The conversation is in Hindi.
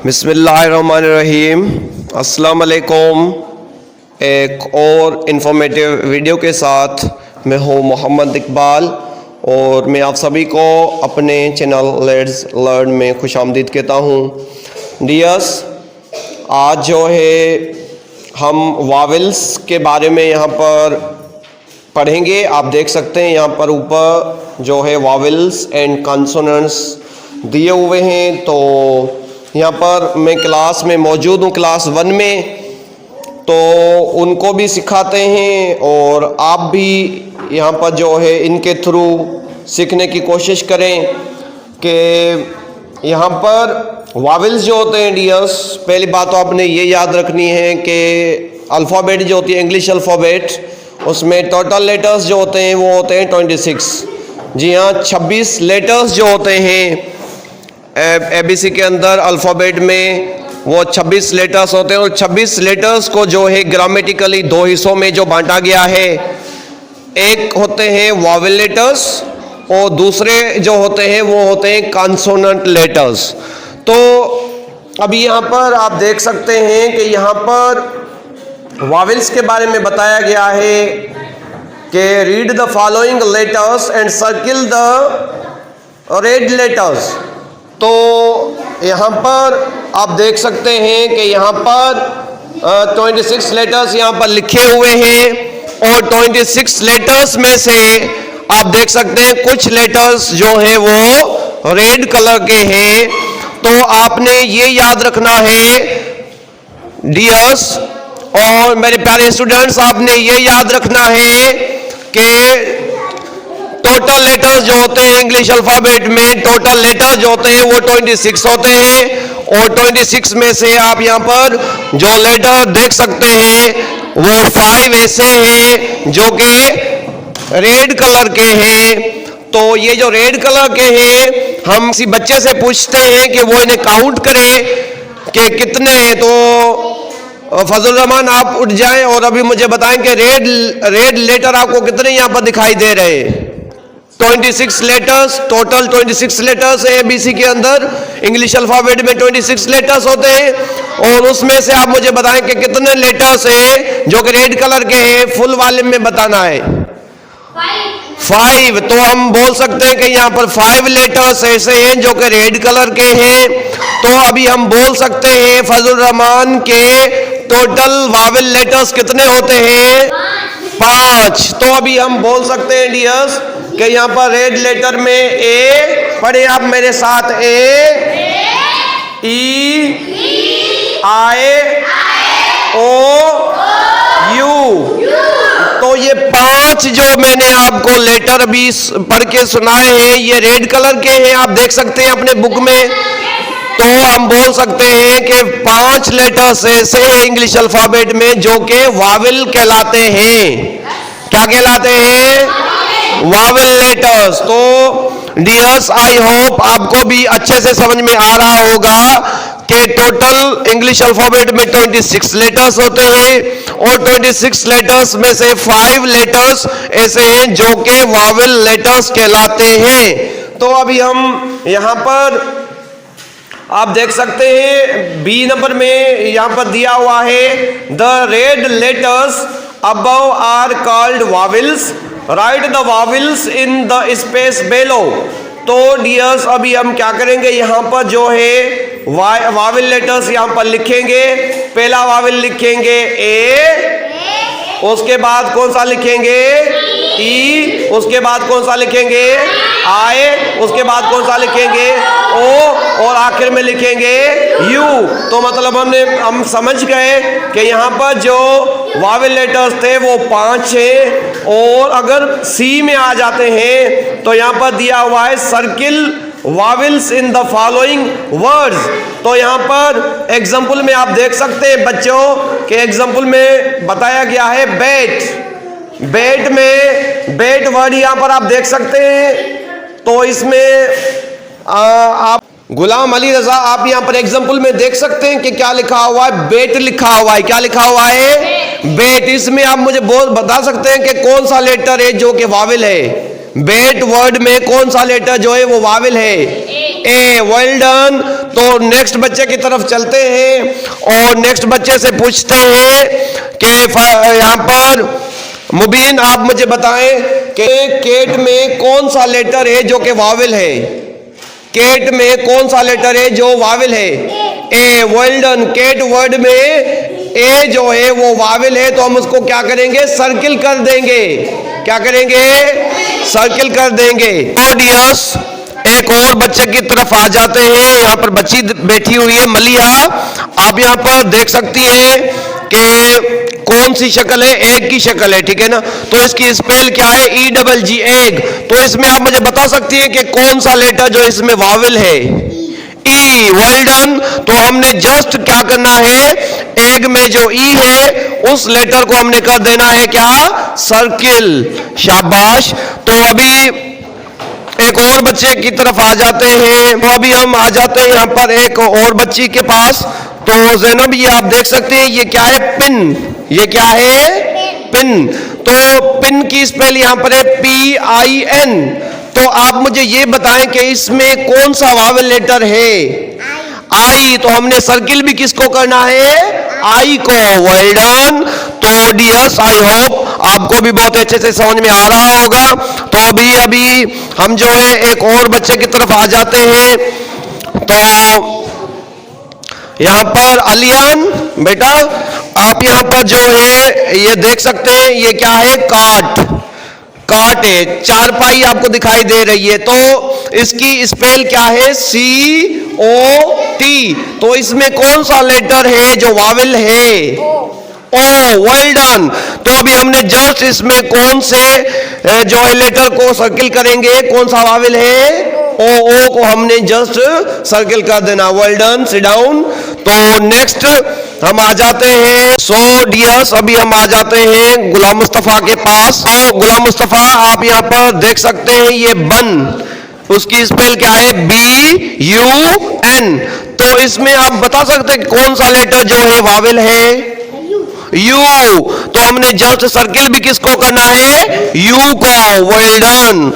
बिस्मिल्लाहिर्रहमानिर्रहीम। अस्सलाम वालेकुम। एक और इन्फॉर्मेटिव वीडियो के साथ मैं हूँ मोहम्मद इकबाल और मैं आप सभी को अपने चैनल लेट्स लर्न में खुशामदीद कहता हूँ। डियर्स, आज जो है हम वावेल्स के बारे में यहाँ पर पढ़ेंगे। आप देख सकते हैं यहाँ पर ऊपर जो है वावेल्स एंड कॉन्सोनेंट्स दिए हुए हैं। तो यहाँ पर मैं क्लास में मौजूद हूँ, क्लास 1 में, तो उनको भी सिखाते हैं और आप भी यहाँ पर जो है इनके थ्रू सीखने की कोशिश करें कि यहाँ पर वावेल्स जो होते हैं डियर्स, पहली बात तो आपने ये याद रखनी है कि अल्फ़ाबेट जो होती है इंग्लिश अल्फ़ाबेट, उसमें टोटल लेटर्स जो होते हैं वो होते हैं 26। जी हाँ, 26 लेटर्स जो होते हैं ABC के अंदर अल्फ़ाबेट में वो 26 लेटर्स होते हैं और 26 लेटर्स को जो है ग्रामेटिकली 2 हिस्सों में जो बांटा गया है, एक होते हैं वावेल लेटर्स और दूसरे जो होते हैं वो होते हैं कॉन्सोनेंट लेटर्स। तो अभी यहाँ पर आप देख सकते हैं कि यहाँ पर वावेल्स के बारे में बताया गया है कि read the following letters and circle the red letters. तो यहाँ पर आप देख सकते हैं कि यहाँ पर 26 लेटर्स यहाँ पर लिखे हुए हैं और 26 लेटर्स में से आप देख सकते हैं कुछ लेटर्स जो हैं वो रेड कलर के हैं। तो आपने ये याद रखना है डियर्स और मेरे प्यारे स्टूडेंट्स, आपने ये याद रखना है कि टोटल लेटर्स जो होते हैं इंग्लिश अल्फ़ाबेट में, टोटल लेटर्स जो होते हैं वो 26 होते हैं और 26 में से आप यहाँ पर जो लेटर देख सकते हैं वो 5 ऐसे हैं जो कि रेड कलर के हैं। तो ये जो रेड कलर के हैं, हम किसी बच्चे से पूछते हैं कि वो इन्हें काउंट करे कि कितने हैं। तो फजल रहमान आप उठ जाएं और अभी मुझे बताएं कि रेड लेटर आपको कितने यहाँ पर दिखाई दे रहे हैं। 26 लेटर्स, टोटल 26 लेटर्स है ABC के अंदर। इंग्लिश अल्फ़ाबेट में 26 लेटर्स होते हैं और उसमें से आप मुझे बताएं कि कितने लेटर्स हैं जो कि रेड कलर के हैं। फुल वॉल्यूम में बताना है 5। तो हम बोल सकते हैं कि यहाँ पर 5 लेटर्स ऐसे हैं जो कि रेड कलर के हैं। तो अभी हम बोल सकते हैं फजल रहमान के टोटल वावेल लेटर्स कितने होते हैं? 5। तो अभी हम बोल सकते हैं डियर्स कि यहाँ पर रेड लेटर में A, पढ़े आप मेरे साथ, A E I O U। तो ये 5 जो मैंने आपको लेटर भी पढ़ के सुनाए हैं ये रेड कलर के हैं, आप देख सकते हैं अपने बुक में। तो हम बोल सकते हैं कि 5 लेटर्स ऐसे हैं इंग्लिश अल्फ़ाबेट में जो कि वावेल कहलाते हैं। क्या कहलाते हैं? Wavell letters. तो डियर्स, आई होप आपको भी अच्छे से समझ में आ रहा होगा कि टोटल इंग्लिश अल्फ़ाबेट में 26 लेटर्स होते हैं और 26 लेटर्स में से 5 लेटर्स ऐसे हैं जो कि वावेल लेटर्स कहलाते हैं। तो अभी हम यहाँ पर आप देख सकते हैं B नंबर में यहाँ पर दिया हुआ है the red letters above are called vowels, right the vowels in the space below. तो डियर्स, अभी हम क्या करेंगे, यहाँ पर जो है वावेल लेटर्स यहाँ पर लिखेंगे। पहला वावेल लिखेंगे A, उसके बाद कौन सा लिखेंगे? E, उसके बाद कौन सा लिखेंगे? I, उसके बाद कौन सा लिखेंगे? O और आखिर में लिखेंगे U। तो मतलब हम समझ गए कि यहाँ पर जो वावेल लेटर्स थे वो 5 हैं और अगर C में आ जाते हैं तो यहाँ पर दिया हुआ है circle vowels in the following words. तो यहाँ पर एग्जाम्पल में आप देख सकते हैं बच्चों के एग्जाम्पल में बताया गया है बैट। बैट में बैट वर्ड यहाँ पर आप देख सकते हैं। तो इसमें आप गुलाम अली रजा आप यहाँ पर एग्जाम्पल में देख सकते हैं कि क्या लिखा हुआ है? बैट लिखा हुआ है। क्या लिखा हुआ है? बैट। इसमें आप मुझे बता सकते हैं कि कौन सा लेटर है जो कि वावेल है? बैट वर्ड में कौन सा लेटर जो है वो वावेल है? ए। Well done. तो नेक्स्ट बच्चे की तरफ चलते हैं और नेक्स्ट बच्चे से पूछते हैं कि यहाँ पर मुबीन आप मुझे बताएं कि केट में कौन सा लेटर है जो कि वाविल है। केट में कौन सा लेटर है जो वाविल है? A. Well done. Cat word में ए जो है वो वाविल है, तो हम उसको क्या करेंगे? सर्किल कर देंगे। क्या करेंगे? सर्किल कर देंगे। ऑडियंस एक और बच्चे की तरफ आ जाते हैं। यहाँ पर बच्ची बैठी हुई है मलिया, आप यहाँ पर देख सकती हैं कि कौन सी शक्ल है? एग की शक्ल है, ठीक है ना। तो इसकी स्पेल क्या है? EGG egg. तो इसमें आप मुझे बता सकती हैं कि कौन सा लेटर जो इसमें वाविल है? ई। Well done. तो हमने जस्ट क्या करना है? एग में जो ई है उस लेटर को हमने कर देना है क्या? सर्किल। शाबाश। तो अभी एक और बच्चे की तरफ आ जाते हैं। तो अभी हम आ जाते हैं यहाँ पर एक और बच्ची के पास। तो ज़ैनब ये आप देख सकते हैं, ये क्या है? पिन। ये क्या है? पिन। तो पिन की स्पेल यहाँ पर है PIN। तो आप मुझे ये बताएं कि इसमें कौन सा वावल लेटर है? आई। तो हमने सर्किल भी किसको करना है? आई को। Well done. तो डियर्स आई होप आपको भी बहुत अच्छे से समझ में आ रहा होगा। तो अभी हम जो है एक और बच्चे की तरफ आ जाते हैं। तो यहाँ पर अलियान बेटा आप यहाँ पर जो है ये देख सकते हैं, ये क्या है? काट। काट है। चारपाई आपको दिखाई दे रही है, तो इसकी स्पेल क्या है? COT। तो इसमें कौन सा लेटर है जो वाविल है? ओ। Well done. तो अभी हमने जस्ट इसमें कौन से जो है लेटर को सर्किल करेंगे? कौन सा वाविल है? ओ को हमने जस्ट सर्किल कर देना। Well done. Sit down. तो नेक्स्ट हम आ जाते हैं। सो डियर्स अभी हम आ जाते हैं गुलाम मुस्तफा के पास। तो गुलाम मुस्तफा आप यहाँ पर देख सकते हैं, ये बन, उसकी स्पेल क्या है? BUN। तो इसमें आप बता सकते हैं कौन सा लेटर जो है वाविल है? U। तो हमने जस्ट सर्किल भी किसको करना है? U को। Well done.